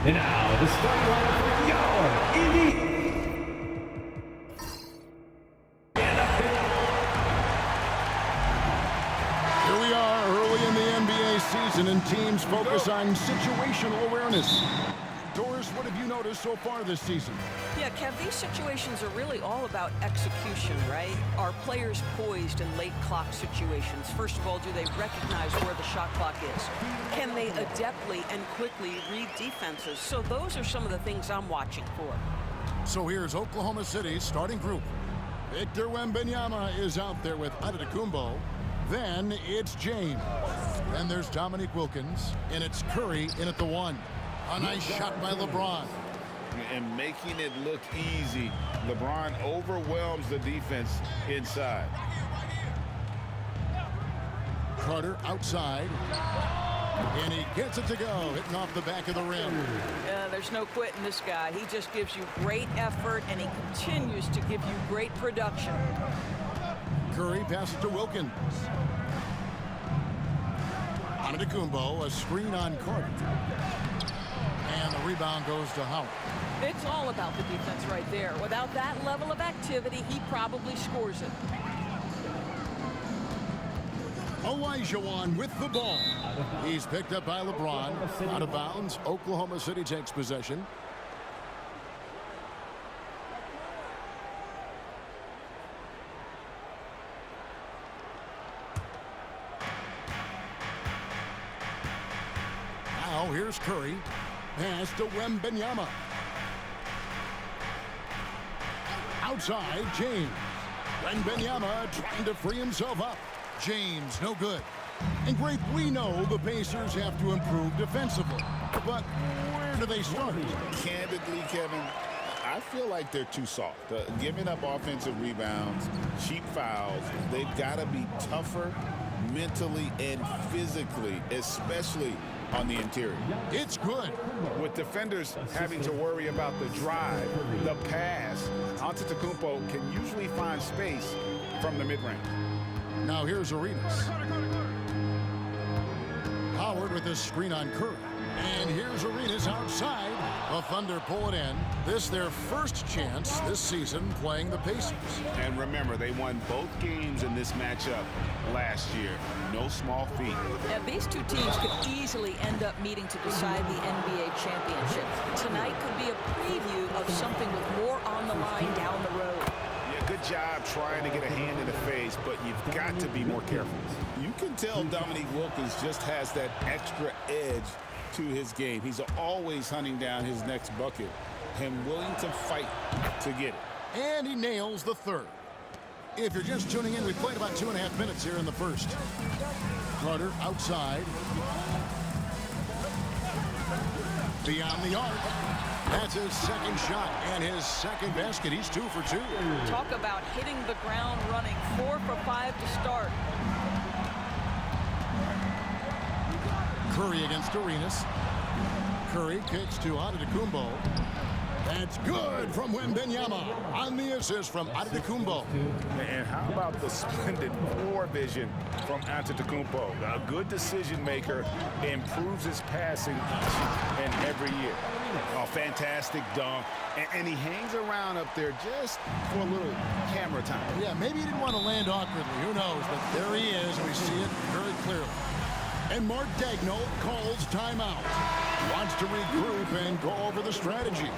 And now, the starting lineup for your Elite. Here we are early in the NBA season, and teams focus on situational awareness. Doris, what have you noticed so far this season? Yeah, Kev, these situations are really all about execution, right? Are players poised in late clock situations? First of all, do they recognize where the shot clock is? Can they adeptly and quickly read defenses? So those are some of the things I'm watching for. So here's Oklahoma City's starting group. Victor Wembanyama is out there with Antetokounmpo. Then it's James. Then there's Dominique Wilkins, and it's Curry in at the 1. A nice shot by LeBron. And making it look easy, LeBron overwhelms the defense inside. Carter outside. And he gets it to go, hitting off the back of the rim. Yeah, there's no quitting this guy. He just gives you great effort, and he continues to give you great production. Curry passes to Wilkins. Antetokounmpo, a screen on Carter. And the rebound goes to Howard. It's all about the defense right there. Without that level of activity, he probably scores it. Olajuwon with the ball. He's picked up by LeBron. Out of bounds. Oklahoma City takes possession. Now here's Curry. Pass to Wembanyama. Outside, James. Wembanyama trying to free himself up. James, no good. And great, we know the Pacers have to improve defensively. But where do they start? Candidly, Kevin, I feel like they're too soft. Giving up offensive rebounds, cheap fouls, they've got to be tougher mentally and physically, especially on the interior. It's good. With defenders having to worry about the drive, the pass, Antetokounmpo can usually find space from the mid-range. Now here's Arenas. Howard with a screen on Curry. And here's Arenas outside. The Thunder pull it in. This their first chance this season playing the Pacers. And remember, they won both games in this matchup last year. No small feat. Now, these two teams could easily end up meeting to decide the NBA championship. Tonight could be a preview of something with more on the line down the road. Yeah, good job trying to get a hand in the face, but you've got to be more careful. You can tell Dominique Wilkins just has that extra edge to his game. He's always hunting down his next bucket and willing to fight to get it. And he nails the third. If you're just tuning in, we played about 2.5 minutes here in the first. Carter outside. Beyond the arc. That's his second shot and his second basket. He's 2 for 2. Talk about hitting the ground running. 4 for 5 to start. Curry against Arenas. Curry kicks to Antetokounmpo. That's good from Wembanyama on the assist from Antetokounmpo. And how about the splendid floor vision from Antetokounmpo? A good decision maker, improves his passing each and every year. A fantastic dunk, and he hangs around up there just for a little camera time. Yeah, maybe he didn't want to land awkwardly. Who knows? But there he is. We see it very clearly. And Mark Daigneault calls timeout. Wants to regroup and go over the strategy.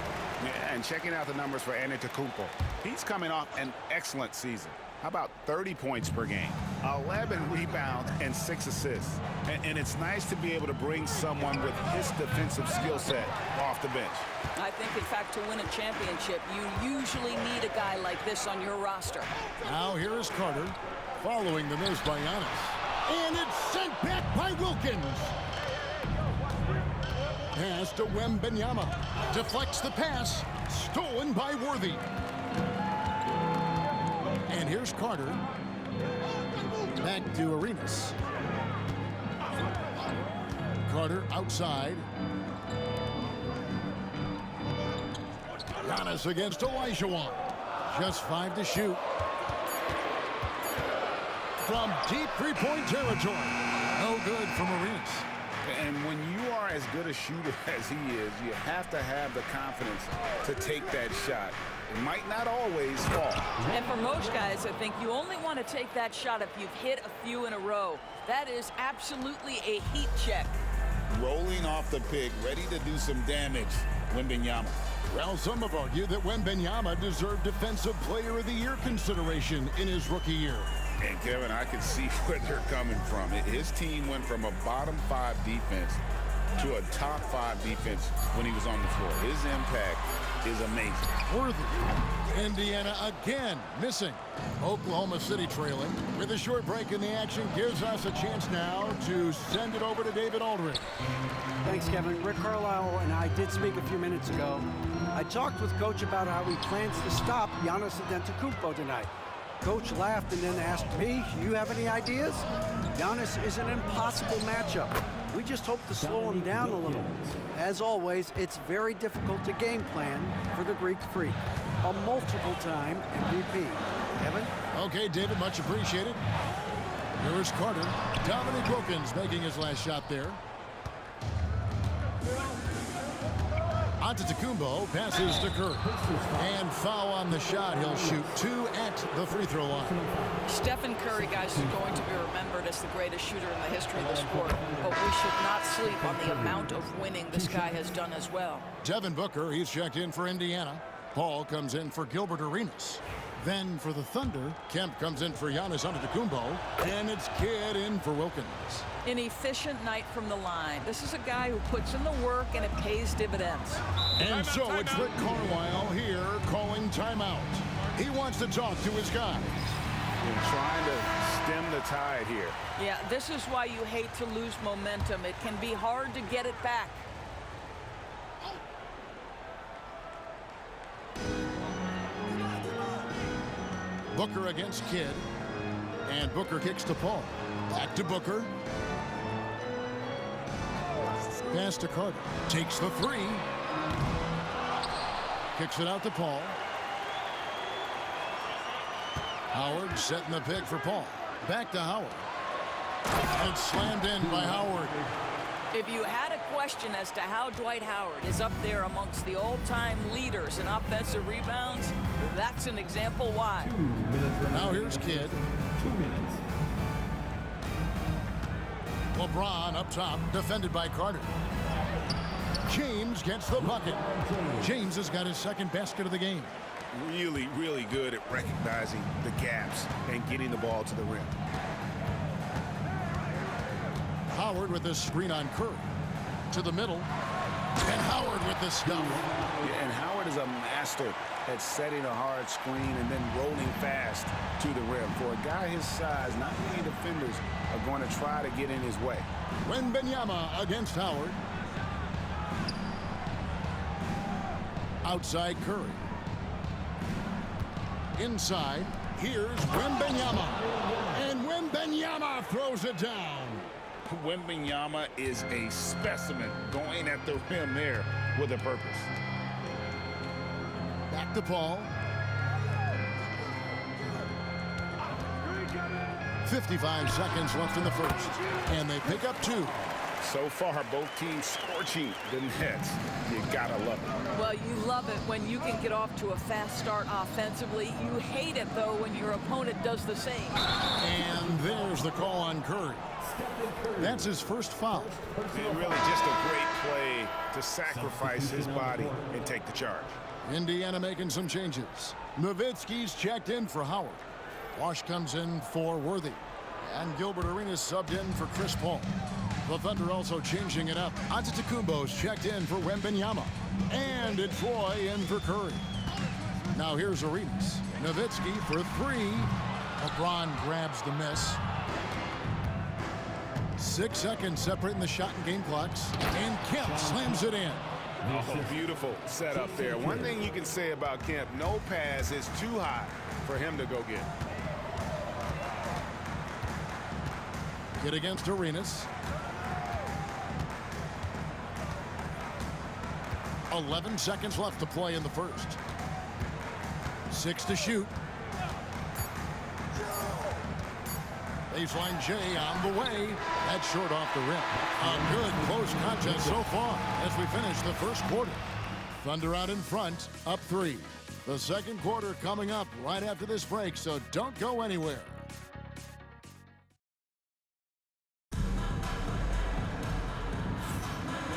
Yeah, and checking out the numbers for Antetokounmpo. He's coming off an excellent season. How about 30 points per game, 11 rebounds, and 6 assists. And it's nice to be able to bring someone with his defensive skill set off the bench. I think, in fact, to win a championship, you usually need a guy like this on your roster. Now here is Carter following the miss by Giannis. And it's sent back by Wilkins. Pass to Wembanyama. Deflects the pass. Stolen by Worthy. And here's Carter. Back to Arenas. Carter outside. Giannis against Olajuwon. Just 5 to shoot. From deep three-point territory. No good from Arenas. And when you are as good a shooter as he is, you have to have the confidence to take that shot. It might not always fall. And for most guys, I think you only want to take that shot if you've hit a few in a row. That is absolutely a heat check. Rolling off the pick, ready to do some damage, Wembanyama. Well, some have argued that Wembanyama deserved Defensive Player of the Year consideration in his rookie year. And Kevin, I can see where they're coming from. His team went from a bottom 5 defense to a top 5 defense when he was on the floor. His impact is amazing. Worthy. Indiana again missing. Oklahoma City trailing. With a short break in the action gives us a chance now to send it over to David Aldridge. Thanks, Kevin. Rick Carlisle and I did speak a few minutes ago. I talked with Coach about how he plans to stop Giannis Antetokounmpo tonight. Coach laughed and then asked me, "You have any ideas?" Giannis is an impossible matchup. We just hope to slow him down a little. As always, it's very difficult to game plan for the Greek Freak, a multiple-time MVP. Kevin? Okay, David, much appreciated. Here's Carter. Dominic Wilkins making his last shot there. Antetokounmpo passes to Curry. And foul on the shot. He'll shoot 2 at the free throw line. Stephen Curry, guys, is going to be remembered as the greatest shooter in the history of the sport. But we should not sleep on the amount of winning this guy has done as well. Devin Booker, he's checked in for Indiana. Paul comes in for Gilbert Arenas. Then for the Thunder, Kemp comes in for Giannis Antetokounmpo. And it's Kidd in for Wilkins. An efficient night from the line. This is a guy who puts in the work and it pays dividends. And so it's Rick Carlisle here calling timeout. He wants to talk to his guys. And trying to stem the tide here. Yeah, this is why you hate to lose momentum. It can be hard to get it back. Booker against Kidd. And Booker kicks to Paul. Back to Booker. Pass to Carter. Takes the 3. Kicks it out to Paul. Howard setting the pick for Paul. Back to Howard. And slammed in by Howard. If you had a question as to how Dwight Howard is up there amongst the all-time leaders in offensive rebounds, that's an example why. 2 minutes remaining. Now here's Kidd. 2 minutes. LeBron up top, defended by Carter. James gets the bucket. James has got his second basket of the game. Really, really good at recognizing the gaps and getting the ball to the rim. Howard with this screen on Curry. To the middle. And Howard with the stuff. Yeah, and Howard is a master at setting a hard screen and then rolling fast to the rim. For a guy his size, not many defenders are going to try to get in his way. Wembanyama against Howard. Outside Curry. Inside, here's Wembanyama. And Wembanyama throws it down. Wembanyama is a specimen going at the rim there with a purpose. Back to Paul. 55 seconds left in the first. And they pick up 2. So far, both teams scorching the nets. You gotta love it. Well, you love it when you can get off to a fast start offensively. You hate it, though, when your opponent does the same. And there's the call on Curry. That's his first foul. And really just a great play to sacrifice his body and take the charge. Indiana making some changes. Nowitzki's checked in for Howard. Wash comes in for Worthy. And Gilbert Arenas subbed in for Chris Paul. The Thunder also changing it up. Antetokounmpo's checked in for Wembanyama. And it's Roy in for Curry. Now here's Arenas. Nowitzki for 3. LeBron grabs the miss. 6 seconds separating the shot and game clocks. And Kemp slams it in. Oh, beautiful setup there. One thing you can say about Kemp, no pass is too high for him to go get. Get against Arenas. 11 seconds left to play in the first. 6 to shoot. Baseline J on the way. That's short off the rim. A good close contest so far as we finish the first quarter. Thunder out in front, up 3. The second quarter coming up right after this break, so don't go anywhere.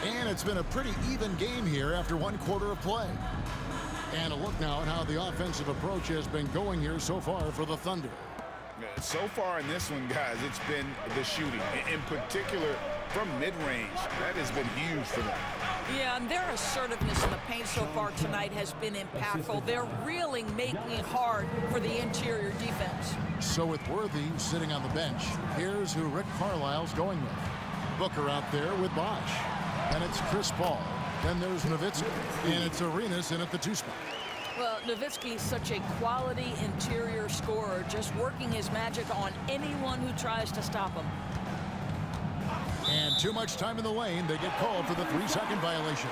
And it's been a pretty even game here after one quarter of play. And a look now at how the offensive approach has been going here so far for the Thunder. So far in this one, guys, it's been the shooting. In particular, from mid-range. That has been huge for them. Yeah, and their assertiveness in the paint so far tonight has been impactful. They're really making it hard for the interior defense. So with Worthy sitting on the bench, here's who Rick Carlisle's going with. Booker out there with Bosch. And it's Chris Paul. Then there's Nowitzki. And it's Arenas in at the 2 spot. Well, Nowitzki is such a quality interior scorer, just working his magic on anyone who tries to stop him. And too much time in the lane. They get called for the 3-second violation.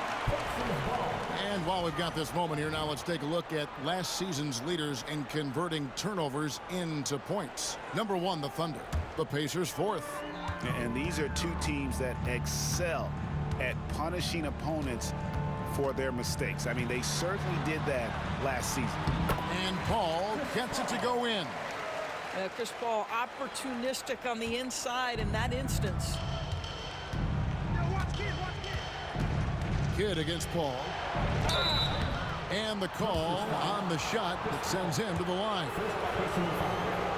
And while we've got this moment here, now let's take a look at last season's leaders in converting turnovers into points. Number 1, the Thunder. The Pacers 4th. And these are two teams that excel at punishing opponents for their mistakes. I mean, they certainly did that last season. And Paul gets it to go in. Chris Paul opportunistic on the inside in that instance. Kidd against Paul. And the call on the shot that sends him to the line.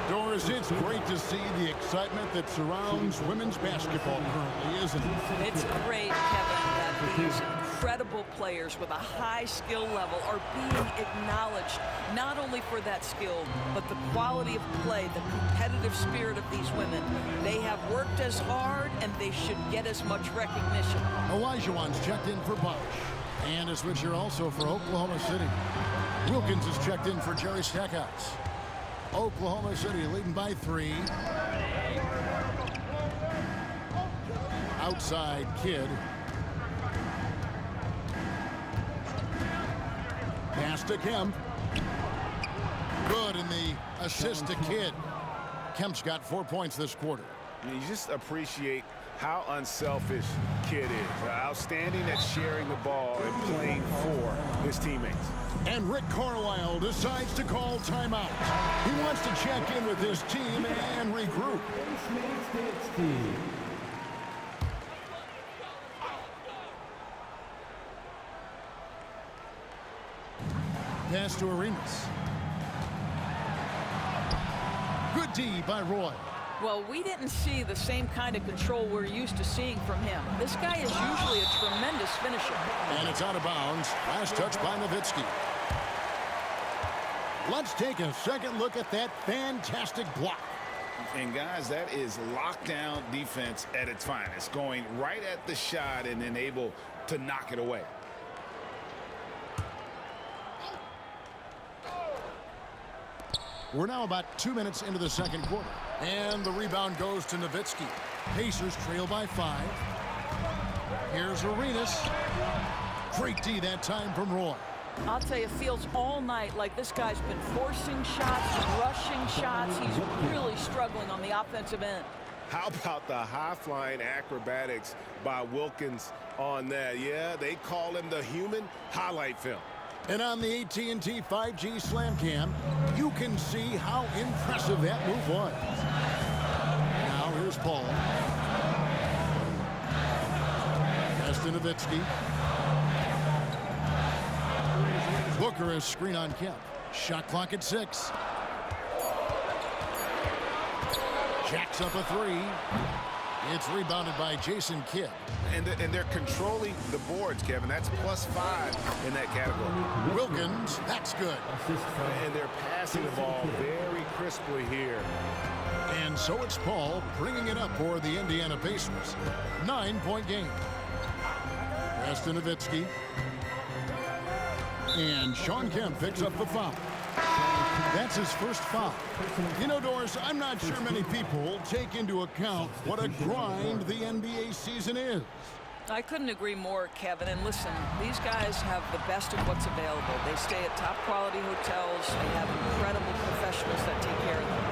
Doris, it's great to see the excitement that surrounds women's basketball currently, isn't it? It's great, Kevin, that these incredible players with a high skill level are being acknowledged, not only for that skill, but the quality of play, the competitive spirit of these women. They have worked as hard, and they should get as much recognition. Olajuwon's checked in for Bosch. And a switcher also for Oklahoma City. Wilkins is checked in for Jerry Stackhouse. Oklahoma City leading by 3. Outside Kidd. Pass to Kemp. Good in the assist to Kidd. Kemp's got 4 points this quarter. You just appreciate how unselfish Kidd is. Outstanding at sharing the ball and playing for his teammates. And Rick Carlisle decides to call timeout. He wants to check in with his team and regroup. Pass to Arenas. Good D by Roy. Well, we didn't see the same kind of control we're used to seeing from him. This guy is usually a tremendous finisher. And it's out of bounds. Last touch by Nowitzki. Let's take a second look at that fantastic block. And guys, that is lockdown defense at its finest. Going right at the shot and then able to knock it away. We're now about 2 minutes into the second quarter. And the rebound goes to Nowitzki. Pacers trail by 5. Here's Arenas. Great D that time from Roy. I'll tell you, it feels all night like this guy's been forcing shots, rushing shots. He's really struggling on the offensive end. How about the high-flying acrobatics by Wilkins on that? Yeah, they call him the human highlight film. And on the AT&T 5G Slam Cam, you can see how impressive that move was. Now here's Paul. Pass to Nowitzki. Booker is screen on Kemp. Shot clock at 6. Jacks up a 3. It's rebounded by Jason Kidd. And they're controlling the boards, Kevin. That's +5 in that category. Wilkins, that's good. And they're passing the ball very crisply here. And so it's Paul bringing it up for the Indiana Pacers. 9-point game. Pass to Nowitzki. And Sean Kemp picks up the foul. That's his first foul. You know, Doris, I'm not sure many people take into account what a grind the NBA season is. I couldn't agree more, Kevin. And listen, these guys have the best of what's available. They stay at top quality hotels. They have incredible professionals that take care of them.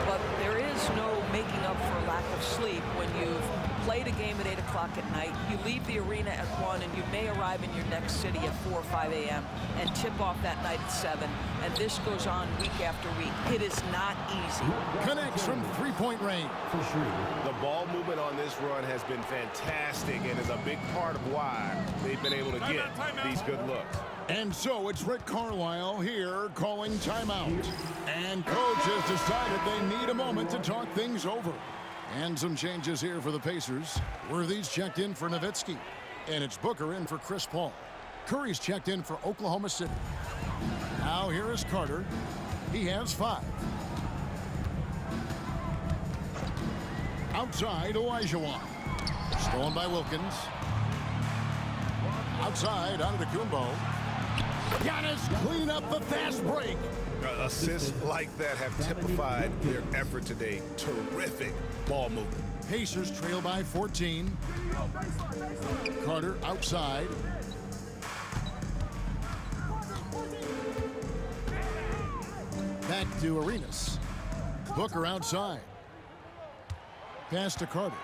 But there is There's no making up for lack of sleep when you've played a game at 8 o'clock at night, you leave the arena at 1, and you may arrive in your next city at 4 or 5 a.m. and tip off that night at 7, and this goes on week after week. It is not easy. Connects from three-point range. The ball movement on this run has been fantastic and is a big part of why they've been able to get these good looks. And so it's Rick Carlisle here calling timeout. And coach has decided they need a moment to talk things over. And some changes here for the Pacers. Worthy's checked in for Nowitzki. And it's Booker in for Chris Paul. Curry's checked in for Oklahoma City. Now here is Carter. He has 5. Outside, Olajuwon. Stolen by Wilkins. Outside, Antetokounmpo. Giannis clean up the fast break. Assists like that have typified their effort today. Terrific ball movement. Pacers trail by 14. Carter outside. Back to Arenas. Booker outside. Pass to Carter.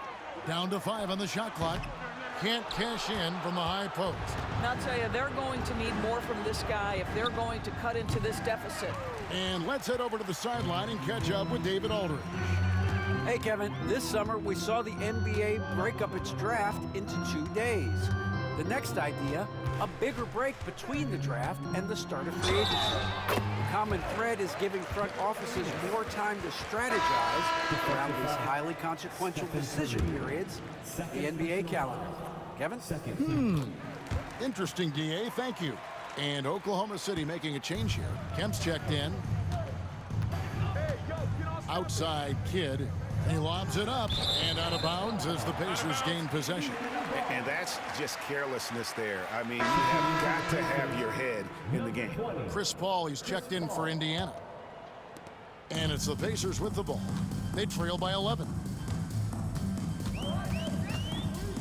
Down to 5 on the shot clock. Can't cash in from the high post. And I'll tell you, they're going to need more from this guy if they're going to cut into this deficit. And let's head over to the sideline and catch up with David Aldridge. Hey, Kevin, this summer we saw the NBA break up its draft into 2 days. The next idea, a bigger break between the draft and the start of free agency. The common thread is giving front offices more time to strategize around these highly consequential decision periods, the NBA calendar. Kevin? Interesting, DA. Thank you. And Oklahoma City making a change here. Kemp's checked in. Outside Kidd. He lobs it up and out of bounds as the Pacers gain possession. And that's just carelessness there. I mean, you have got to have your head in the game. Chris Paul, he's checked in for Indiana. And it's the Pacers with the ball. They trail by 11.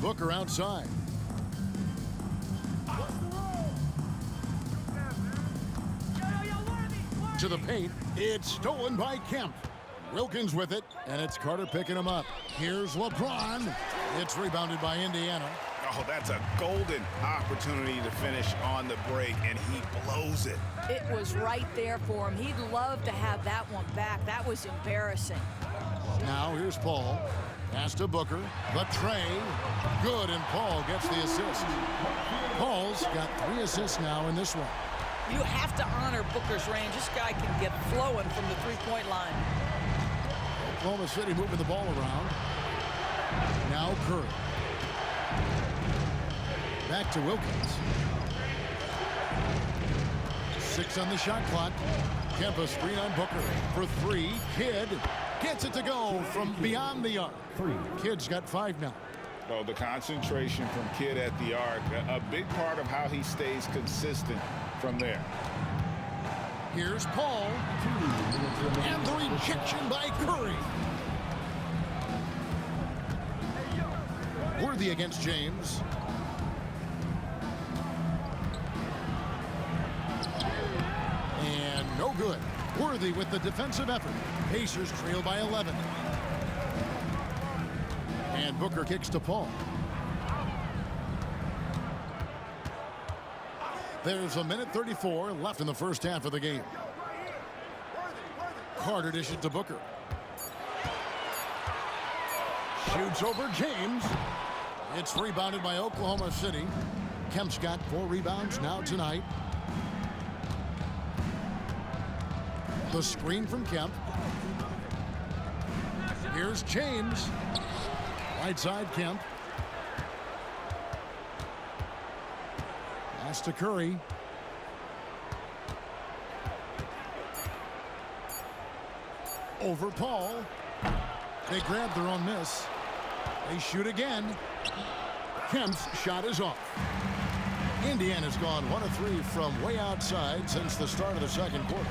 Booker outside. To the paint. It's stolen by Kemp. Wilkins with it, and it's Carter picking him up. Here's LeBron. It's rebounded by Indiana. Oh, that's a golden opportunity to finish on the break, and he blows it. It was right there for him. He'd love to have that one back. That was embarrassing. Now here's Paul. Pass to Booker. The tray. Good, and Paul gets the assist. Paul's got 3 assists now in this one. You have to honor Booker's range. This guy can get flowing from the three-point line. Oklahoma City moving the ball around. Now Curry. Back to Wilkins. 6 on the shot clock. Kemp screen on Booker for 3. Kidd gets it to go from beyond the arc. Kidd's got 5 now. Oh, the concentration from Kidd at the arc, a big part of how he stays consistent from there. Here's Paul. And the rejection by Curry. Worthy against James. And no good. Worthy with the defensive effort. Pacers trail by 11. And Booker kicks to Paul. There's a minute 34 left in the first half of the game. Carter dishes to Booker. Shoots over James. It's rebounded by Oklahoma City. Kemp's got 4 rebounds now tonight. The screen from Kemp. Here's James. Right side Kemp. Pass to Curry. Over Paul. They grab their own miss. They shoot again. Kemp's shot is off. Indiana's gone 1 of 3 from way outside since the start of the second quarter.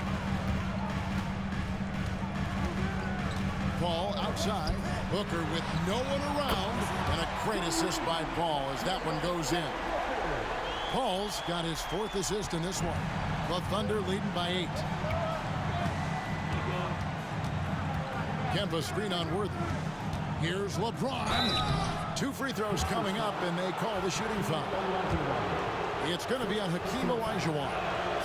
Paul outside. Booker with no one around. And a great assist by Paul as that one goes in. Paul's got his 4th assist in this one. The Thunder leading by 8. Kemba screen on Worthy. Here's LeBron. 2 free throws coming up, and they call the shooting foul. It's going to be on Hakeem Olajuwon.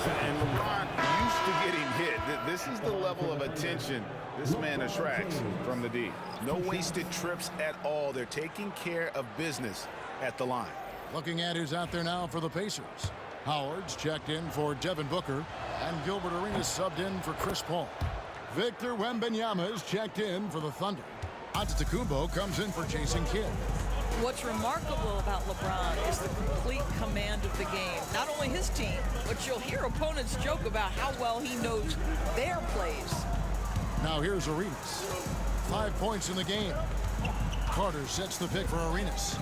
And LeBron used to getting hit. This is the level of attention this man attracts from the D. No wasted trips at all. They're taking care of business at the line. Looking at who's out there now for the Pacers. Howard's checked in for Devin Booker, and Gilbert Arenas subbed in for Chris Paul. Victor Wembanyama is checked in for the Thunder. Antetokounmpo comes in for Jason Kidd. What's remarkable about LeBron is the complete command of the game. Not only his team, but you'll hear opponents joke about how well he knows their plays. Now here's Arenas. 5 points in the game. Carter sets the pick for Arenas.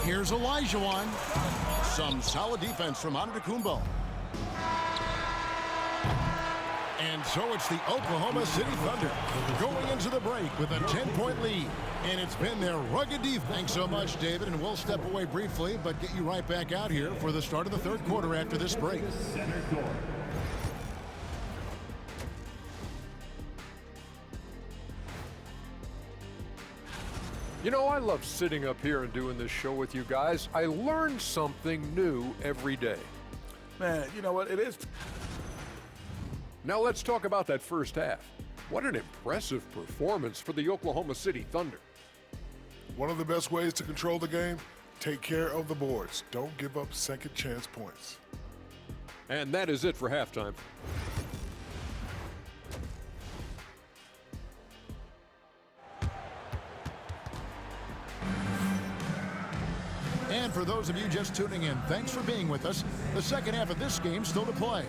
Here's Olajuwon. Some solid defense from Antetokounmpo. And so it's the Oklahoma City Thunder going into the break with a 10-point lead. And it's been their rugged defense. Thanks so much, David. And we'll step away briefly, but get you right back out here for the start of the third quarter after this break. You know, I love sitting up here and doing this show with you guys. I learn something new every day. Man, you know what? It is. Now let's talk about that first half. What an impressive performance for the Oklahoma City Thunder. One of the best ways to control the game, take care of the boards. Don't give up second chance points. And that is it for halftime. And for those of you just tuning in, thanks for being with us. The second half of this game still to play.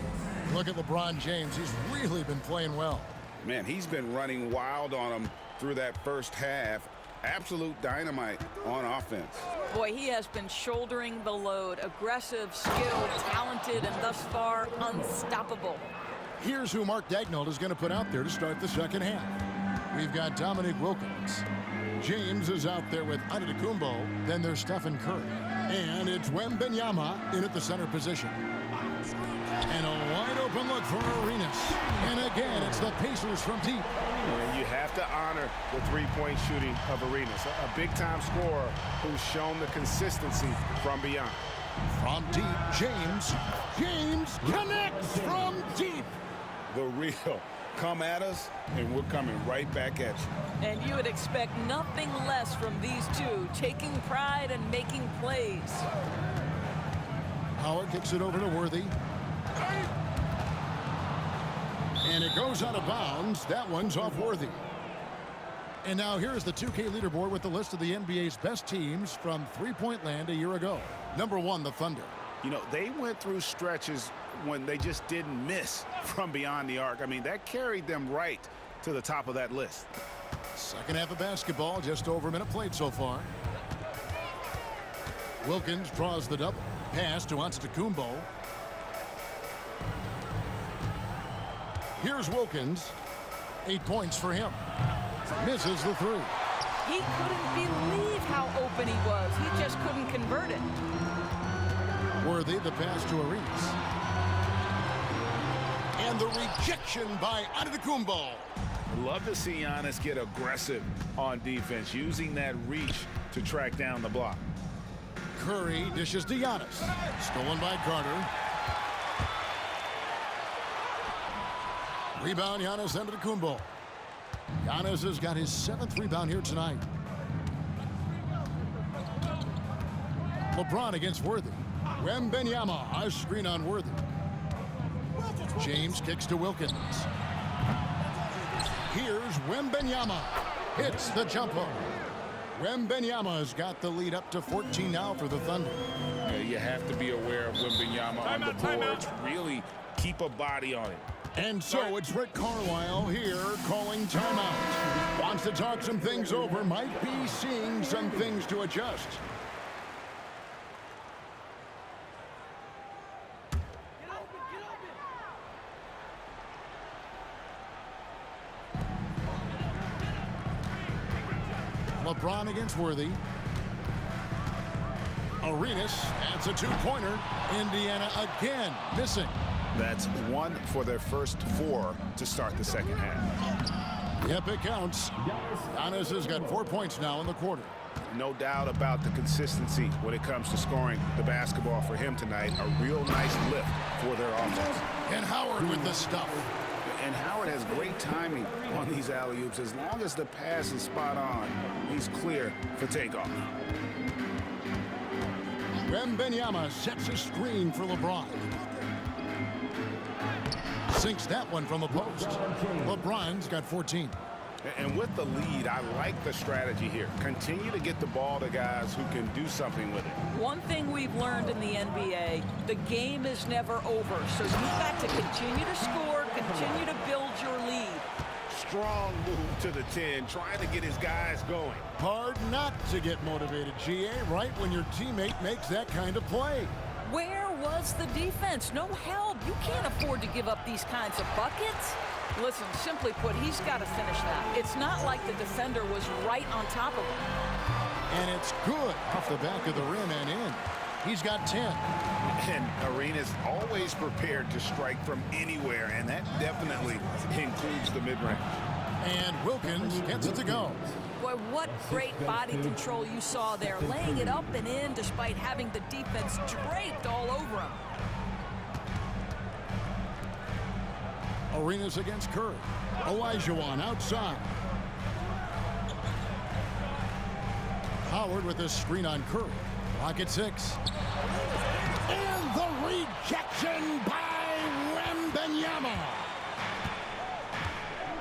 Look at LeBron James. He's really been playing well. Man, he's been running wild on him through that first half. Absolute dynamite on offense. Boy, he has been shouldering the load. Aggressive, skilled, talented, and thus far unstoppable. Here's who Mark Daigneault is going to put out there to start the second half. We've got Dominique Wilkins. James is out there with Antetokounmpo. Then there's Stephen Curry. And it's Wembanyama in at the center position. And a wide open look for Arenas. And again, it's the Pacers from deep. And you have to honor the three-point shooting of Arenas. A big-time scorer who's shown the consistency from beyond. From deep, James. James connects from deep. The real. Come at us, and we're coming right back at you. And you would expect nothing less from these two, taking pride and making plays. Howard kicks it over to Worthy. And it goes out of bounds. That one's off Worthy. And now here's the 2K leaderboard with the list of the NBA's best teams from three-point land a year ago. Number 1, the Thunder. You know, they went through stretches when they just didn't miss from beyond the arc. I mean, that carried them right to the top of that list. Second half of basketball, just over a minute played so far. Wilkins draws the double. Pass to Antetokounmpo. Here's Wilkins. 8 points for him. Misses the three. He couldn't believe how open he was. He just couldn't convert it. Worthy, the pass to Arenas. And the rejection by Antetokounmpo. Love to see Giannis get aggressive on defense, using that reach to track down the block. Curry dishes to Giannis. Stolen by Carter. Rebound, Giannis Antetokounmpo. Giannis has got his 7th rebound here tonight. LeBron against Worthy. Wembanyama, a screen on Worthy. James kicks to Wilkins. Here's Wembanyama. Hits the jumper. Wembanyama has got the lead up to 14 now for the Thunder. You have to be aware of Wembanyama on the boards. Really keep a body on it. And so it's Rick Carlisle here calling timeout. Wants to talk some things over. Might be seeing some things to adjust. LeBron against Worthy. Arenas, that's a two-pointer. Indiana again missing. That's 1 for their first 4 to start the second half. Yep, it counts. Giannis has got 4 points now in the quarter. No doubt about the consistency when it comes to scoring the basketball for him tonight. A real nice lift for their offense. And Howard with the stuff. And Howard has great timing on these alley-oops. As long as the pass is spot on, he's clear for takeoff. Wembanyama sets a screen for LeBron. Sinks that one from the post. LeBron's got 14. And with the lead, I like the strategy here. Continue to get the ball to guys who can do something with it. One thing we've learned in the NBA, the game is never over. So you've got to continue to score, continue to build your lead. Strong move to the 10, trying to get his guys going. Hard not to get motivated, GA, right when your teammate makes that kind of play. Where was the defense? No help. You can't afford to give up these kinds of buckets. Listen, simply put, he's got to finish that. It's not like the defender was right on top of him. And it's good off the back of the rim and in. He's got 10. And Arenas always prepared to strike from anywhere, and that definitely includes the mid-range. And Wilkins gets it to go. Boy, what great body control you saw there, laying it up and in despite having the defense draped all over him. Arenas against Curry. Olajuwon outside. Howard with a screen on Curry. Rocket 6. And the rejection by Wembanyama.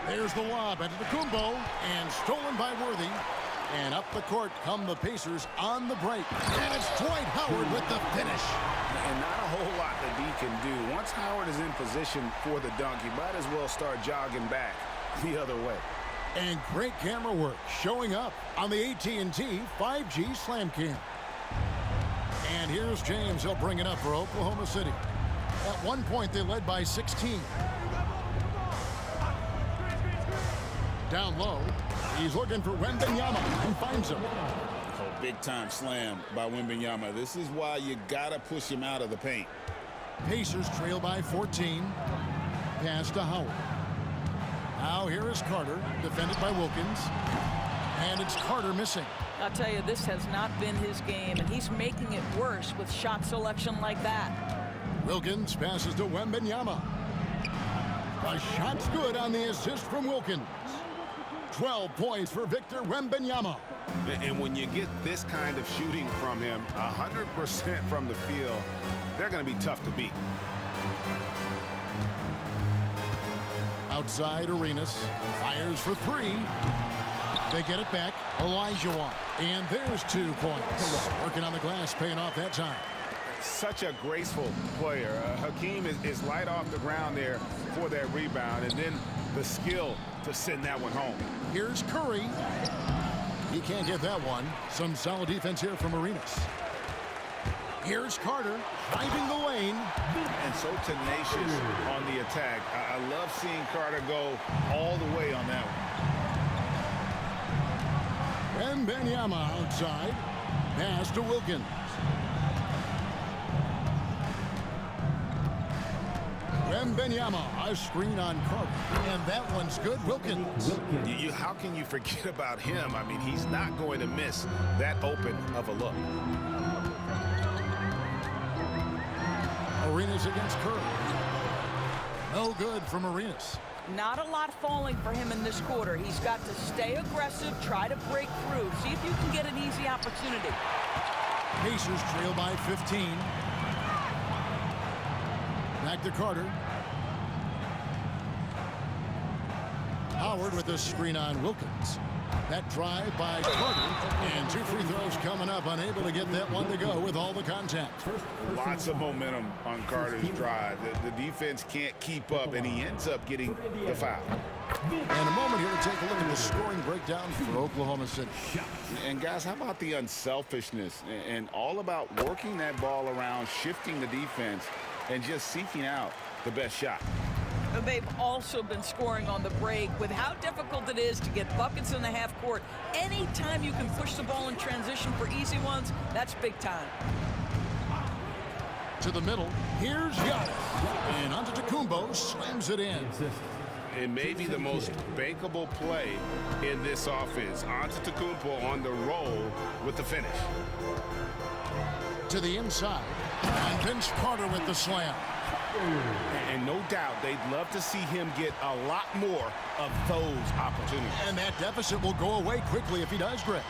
There's the lob into the Kumbo and stolen by Worthy. And up the court come the Pacers on the break. And it's Dwight Howard with the finish. And not a whole lot that he can do. Once Howard is in position for the dunk, he might as well start jogging back the other way. And great camera work showing up on the AT&T 5G Slam Cam. And here's James. He'll bring it up for Oklahoma City. At one point, they led by 16. Down low, he's looking for Wembanyama and finds him. Oh, big-time slam by Wembanyama. This is why you got to push him out of the paint. Pacers trail by 14. Pass to Howard. Now here is Carter, defended by Wilkins. And it's Carter missing. I'll tell you, this has not been his game, and he's making it worse with shot selection like that. Wilkins passes to Wembanyama. The shot's good on the assist from Wilkins. 12 points for Victor Wembanyama. And when you get this kind of shooting from him, 100% from the field, they're going to be tough to beat. Outside, Arenas fires for 3. They get it back. Olajuwon. And there's 2 points. Working on the glass, paying off that time. Such a graceful player. Hakeem is light off the ground there for that rebound, and then the skill to send that one home. Here's Curry. He can't get that one. Some solid defense here from Arenas. Here's Carter driving the lane. And so tenacious on the attack. I love seeing Carter go all the way on that one. Wembanyama outside. Pass to Wilkins. Wembanyama, a screen on Carter. And that one's good. Wilkins. How can you forget about him? I mean, he's not going to miss that open of a look. Arenas against Curry. No good from Arenas. Not a lot falling for him in this quarter. He's got to stay aggressive, try to break through, see if you can get an easy opportunity. Pacers trail by 15. Back to Carter. Howard with a screen on Wilkins. That drive by Carter. And 2 free throws coming up. Unable to get that one to go with all the contact. Lots of momentum on Carter's drive. The defense can't keep up, and he ends up getting the foul. And a moment here to take a look at the scoring breakdown for Oklahoma City. And guys, how about the unselfishness and all about working that ball around, shifting the defense, and just seeking out the best shot. They've also been scoring on the break. With how difficult it is to get buckets in the half court, anytime you can push the ball in transition for easy ones, that's big time. To the middle, here's Giannis. And Antetokounmpo slams it in. It may be the most bankable play in this offense. Antetokounmpo on the roll with the finish. To the inside. And Vince Carter with the slam. And no doubt they'd love to see him get a lot more of those opportunities. And that deficit will go away quickly if he does, Greg.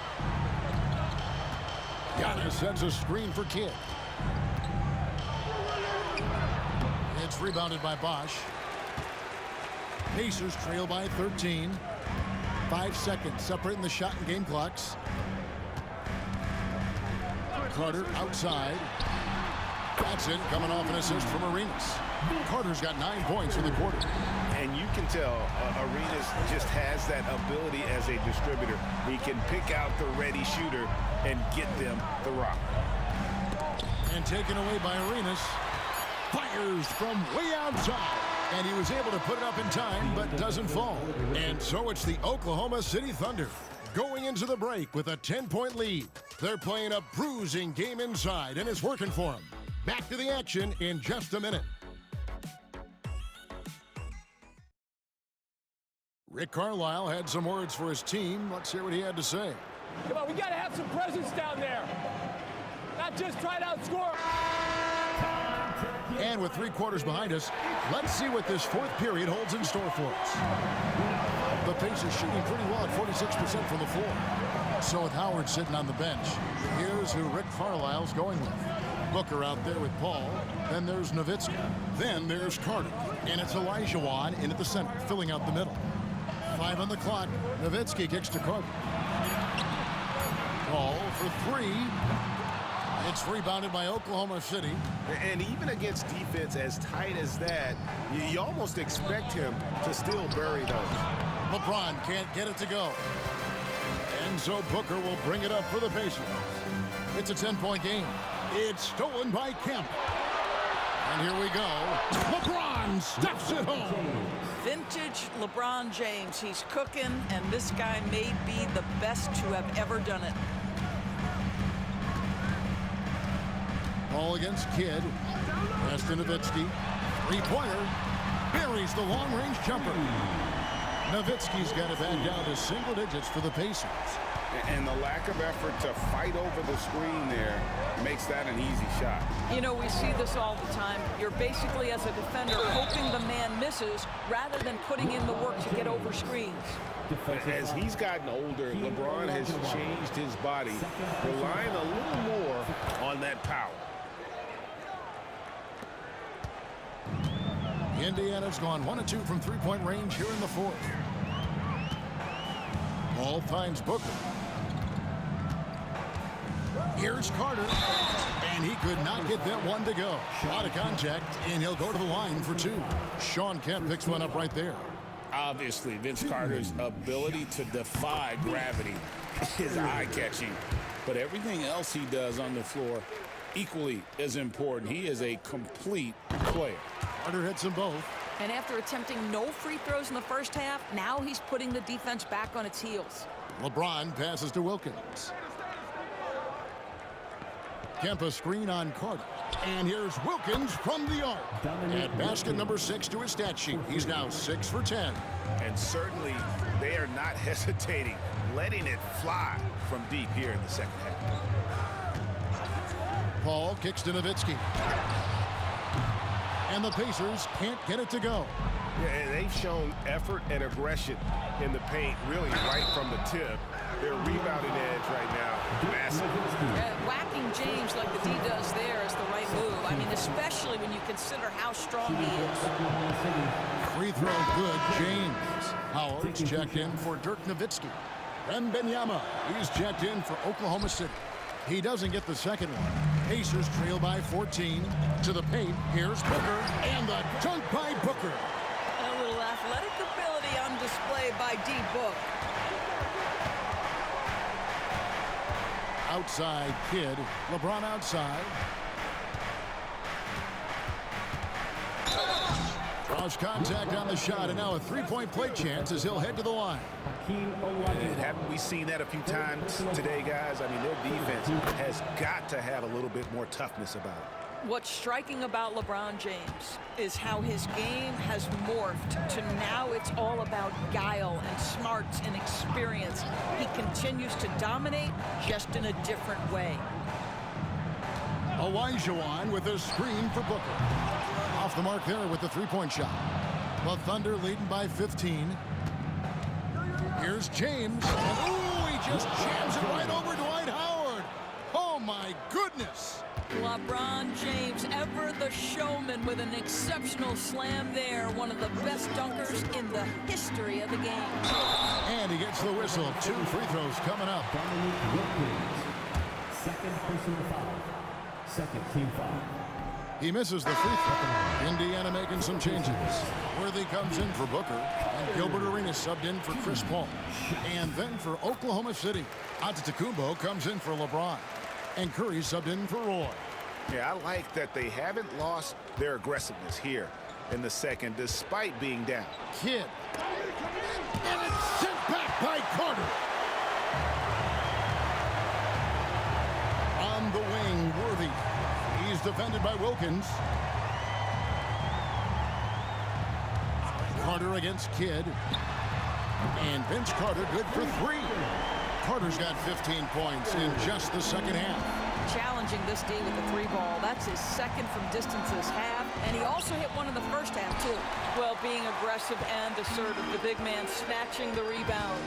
Giannis sends a screen for Kidd. It's rebounded by Bosch. Pacers trail by 13. 5 seconds separating the shot and game clocks. Carter outside. That's it, coming off an assist from Arenas. Carter's got 9 points in the quarter. And you can tell Arenas just has that ability as a distributor. He can pick out the ready shooter and get them the rock. And taken away by Arenas. Fires from way outside. And he was able to put it up in time, but doesn't fall. And so it's the Oklahoma City Thunder going into the break with a 10-point lead. They're playing a bruising game inside, and it's working for them. Back to the action in just a minute. Rick Carlisle had some words for his team. Let's hear what he had to say. Come on, we got to have some presence down there. Not just try to outscore. And with 3 quarters behind us, let's see what this 4th period holds in store for us. The Pacers shooting pretty well at 46% from the floor. So with Howard sitting on the bench, here's who Rick Carlisle's going with. Booker out there with Paul. Then there's Nowitzki. Then there's Carter. And it's Elijah Wan in at the center, filling out the middle. 5 on the clock. Nowitzki kicks to Carter. Paul for 3. It's rebounded by Oklahoma City. And even against defense as tight as that, you almost expect him to still bury those. LeBron can't get it to go. And so Booker will bring it up for the Pacers. It's a 10-point game. It's stolen by Kemp. And here we go. LeBron stuffs it home. Vintage LeBron James. He's cooking, and this guy may be the best to have ever done it. Ball against Kidd. Pass to Nowitzki. 3-pointer. Buries the long-range jumper. Nowitzki's got it back down to single digits for the Pacers. And the lack of effort to fight over the screen there makes that an easy shot. You know, we see this all the time. You're basically, as a defender, hoping the man misses rather than putting in the work to get over screens. As he's gotten older, LeBron has changed his body, relying a little more on that power. Indiana's gone 1 of 2 from 3-point range here in the 4th. Ball finds Booker. Here's Carter. And he could not get that one to go. Out of contact, and he'll go to the line for 2. Sean Kemp picks one up right there. Obviously, Vince Carter's ability to defy gravity is eye-catching. But everything else he does on the floor, equally as important. He is a complete player. Carter hits them both. And after attempting no free throws in the first half, now he's putting the defense back on its heels. LeBron passes to Wilkins. Kemp a screen on Carter. And here's Wilkins from the arc. At basket number 6 to his stat sheet. He's now 6 for 10. And certainly they are not hesitating, letting it fly from deep here in the second half. Paul kicks to Nowitzki. And the Pacers can't get it to go. Yeah, and they've shown effort and aggression in the paint, really right from the tip. Their rebounding edge right now, massive. Whacking James like the D does there is the right move. I mean, especially when you consider how strong he is. Free throw good, James. Howard's checked in for Dirk Nowitzki. Wembanyama, he's checked in for Oklahoma City. He doesn't get the second one. Pacers trail by 14. To the paint, here's Booker, and the dunk by Booker. A little athletic ability on display by D. Book. Outside Kidd. LeBron outside. Draws contact on the shot, and now a 3-point play chance as he'll head to the line. And haven't we seen that a few times today, guys? I mean, their defense has got to have a little bit more toughness about it. What's striking about LeBron James is how his game has morphed to now it's all about guile and smarts and experience. He continues to dominate, just in a different way. Olajuwon with a screen for Booker. Off the mark there with the three-point shot. The Thunder leading by 15. Here's James. And ooh, he just jams it right over Dwight Howard. Oh, my goodness. LeBron James, ever the showman, with an exceptional slam there. One of the best dunkers in the history of the game. And he gets the whistle. 2 free throws coming up. Second personal foul. Second team foul. He misses the free throw. Indiana making some changes. Worthy comes in for Booker. And Gilbert Arenas subbed in for Chris Paul. And then for Oklahoma City, Antetokounmpo comes in for LeBron. And Curry subbed in for Roy. Yeah, I like that they haven't lost their aggressiveness here in the second, despite being down. Kidd. And it's sent back by Carter. On the wing, Worthy. He's defended by Wilkins. Carter against Kidd. And Vince Carter good for 3. Carter's got 15 points in just the second half. Challenging this D with the 3 ball. That's his second from distance this half. And he also hit one in the first half, too. Well, being aggressive and assertive. The big man snatching the rebound.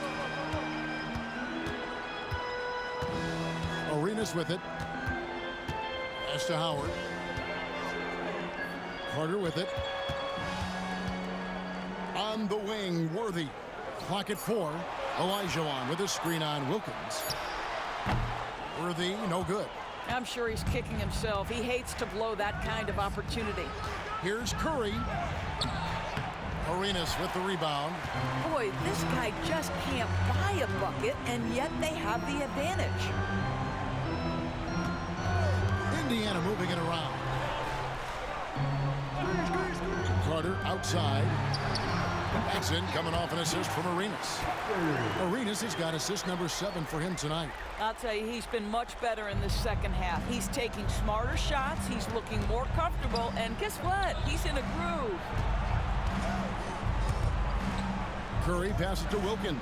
Arenas with it. Pass to Howard. Carter with it. On the wing, Worthy. Clock at 4. Olajuwon with a screen on Wilkins. Worthy, no good. I'm sure he's kicking himself. He hates to blow that kind of opportunity. Here's Curry. Arenas with the rebound. Boy, this guy just can't buy a bucket, and yet they have the advantage. Indiana moving it around. Carter outside. That's in, coming off an assist from Arenas. Arenas has got assist number 7 for him tonight. I'll tell you, he's been much better in this second half. He's taking smarter shots. He's looking more comfortable. And guess what? He's in a groove. Curry passes to Wilkins.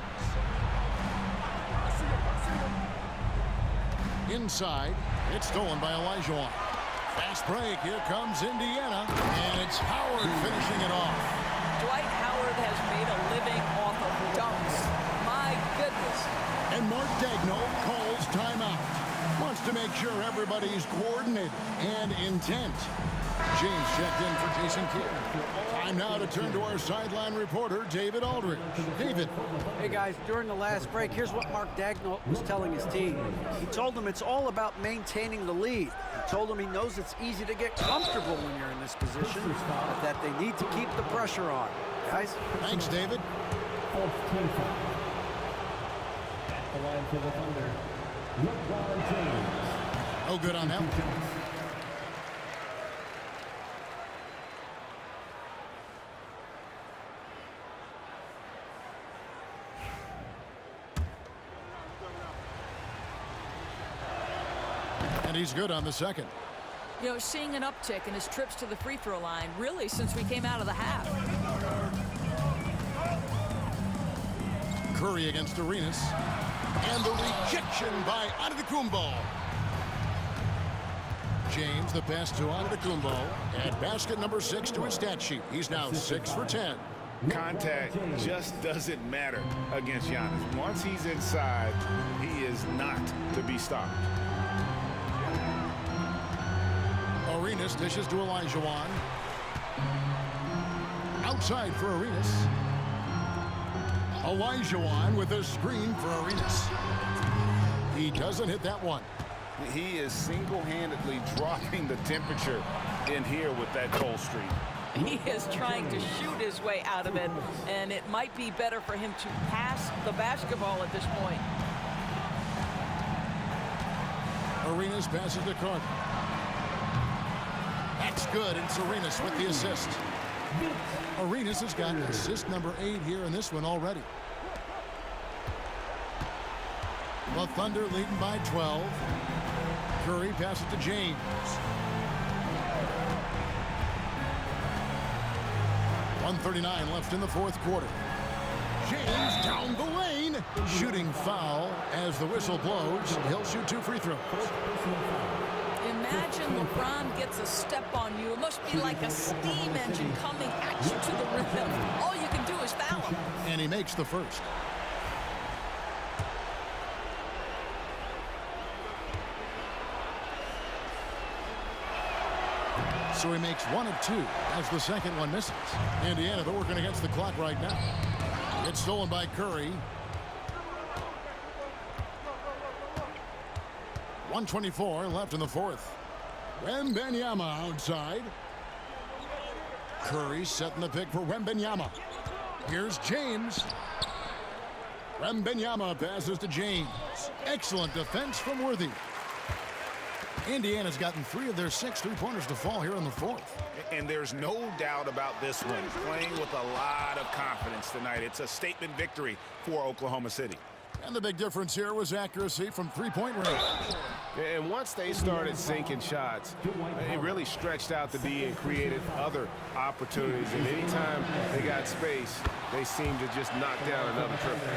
Inside. It's stolen by Olajuwon. Fast break. Here comes Indiana. And it's Howard finishing it off. Dwight Howard has made a living off of dunks. My goodness. And Mark Daigneault calls timeout. Wants to make sure everybody's coordinated and intent. James checked in for Jason Kidd. Time now to turn to our sideline reporter, David Aldridge. David. Hey, guys, during the last break, here's what Mark Daigneault was telling his team. He told them it's all about maintaining the lead. He told them he knows it's easy to get comfortable when you're in this position, but that they need to keep the pressure on. Guys? Thanks, David. Fourth team foul. At the line for the Thunder, LeBron James. Oh, good on that one. And he's good on the second. You know, seeing an uptick in his trips to the free throw line, really, since we came out of the half. Curry against Arenas. And the rejection by Antetokounmpo. James, the pass to Antetokounmpo. And basket number 6 to his stat sheet. He's now 6 for 10. Contact just doesn't matter against Giannis. Once he's inside, he is not to be stopped. Arenas dishes to Olajuwon. Outside for Arenas. Olajuwon with a screen for Arenas. He doesn't hit that one. He is single-handedly dropping the temperature in here with that cold streak. He is trying to shoot his way out of it, and it might be better for him to pass the basketball at this point. Arenas passes to Carter. That's good, and it's Arenas with the assist. Arenas has got assist number 8 here in this one already. The Thunder leading by 12. Curry passes to James. 1:39 left in the fourth quarter. James down the lane. Shooting foul as the whistle blows. He'll shoot 2 free throws. Imagine LeBron gets a step on you. It must be like a steam engine coming at you to the rim. All you can do is foul him. And he makes the first. So he makes 1 of 2 as the second one misses. Indiana, they're working against the clock right now. It's stolen by Curry. 1:24 left in the fourth. Wembanyama outside. Curry setting the pick for Wembanyama. Here's James. Wembanyama passes to James. Excellent defense from Worthy. Indiana's gotten 3 of their 6 3-pointers to fall here in the fourth. And there's no doubt about this one. Playing with a lot of confidence tonight. It's a statement victory for Oklahoma City. And the big difference here was accuracy from 3-point range. And once they started sinking shots, it really stretched out the D and created other opportunities. And anytime they got space, they seemed to just knock down another triple.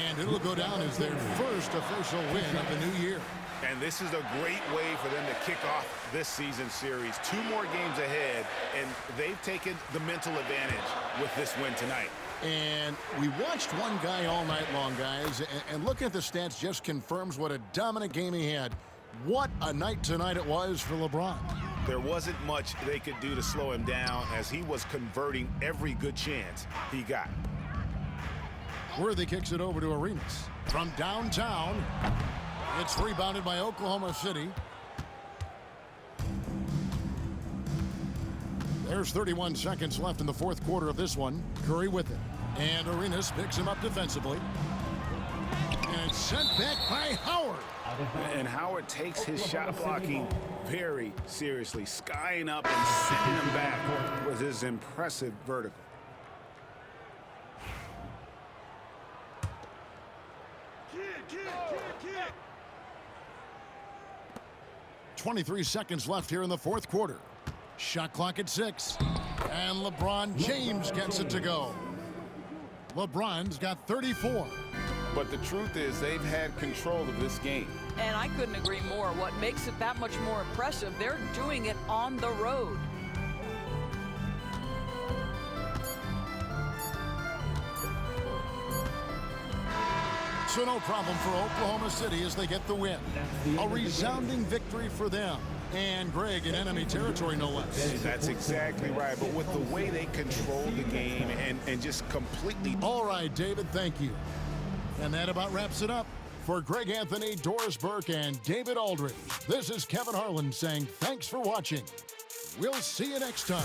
And it'll go down as their first official win of the new year. And this is a great way for them to kick off this season series. 2 more games ahead, and they've taken the mental advantage with this win tonight. And we watched one guy all night long, guys, and looking at the stats just confirms what a dominant game he had. What a night tonight it was for LeBron. There wasn't much they could do to slow him down as he was converting every good chance he got. Worthy kicks it over to Arenas. From downtown, it's rebounded by Oklahoma City. There's 31 seconds left in the fourth quarter of this one. Curry with it. And Arenas picks him up defensively. And it's sent back by Howard. And Howard takes his shot blocking very seriously, skying up and sending him back with his impressive vertical. Kid. 23 seconds left here in the fourth quarter. Shot clock at 6. And LeBron James gets it to go. LeBron's got 34. But the truth is they've had control of this game. And I couldn't agree more. What makes it that much more impressive, they're doing it on the road. So no problem for Oklahoma City as they get the win. A resounding victory for them. And Greg in enemy territory, no less. That's exactly right. But with the way they control the game and just completely... All right, David, thank you. And that about wraps it up. For Greg Anthony, Doris Burke, and David Aldridge, this is Kevin Harlan saying thanks for watching. We'll see you next time.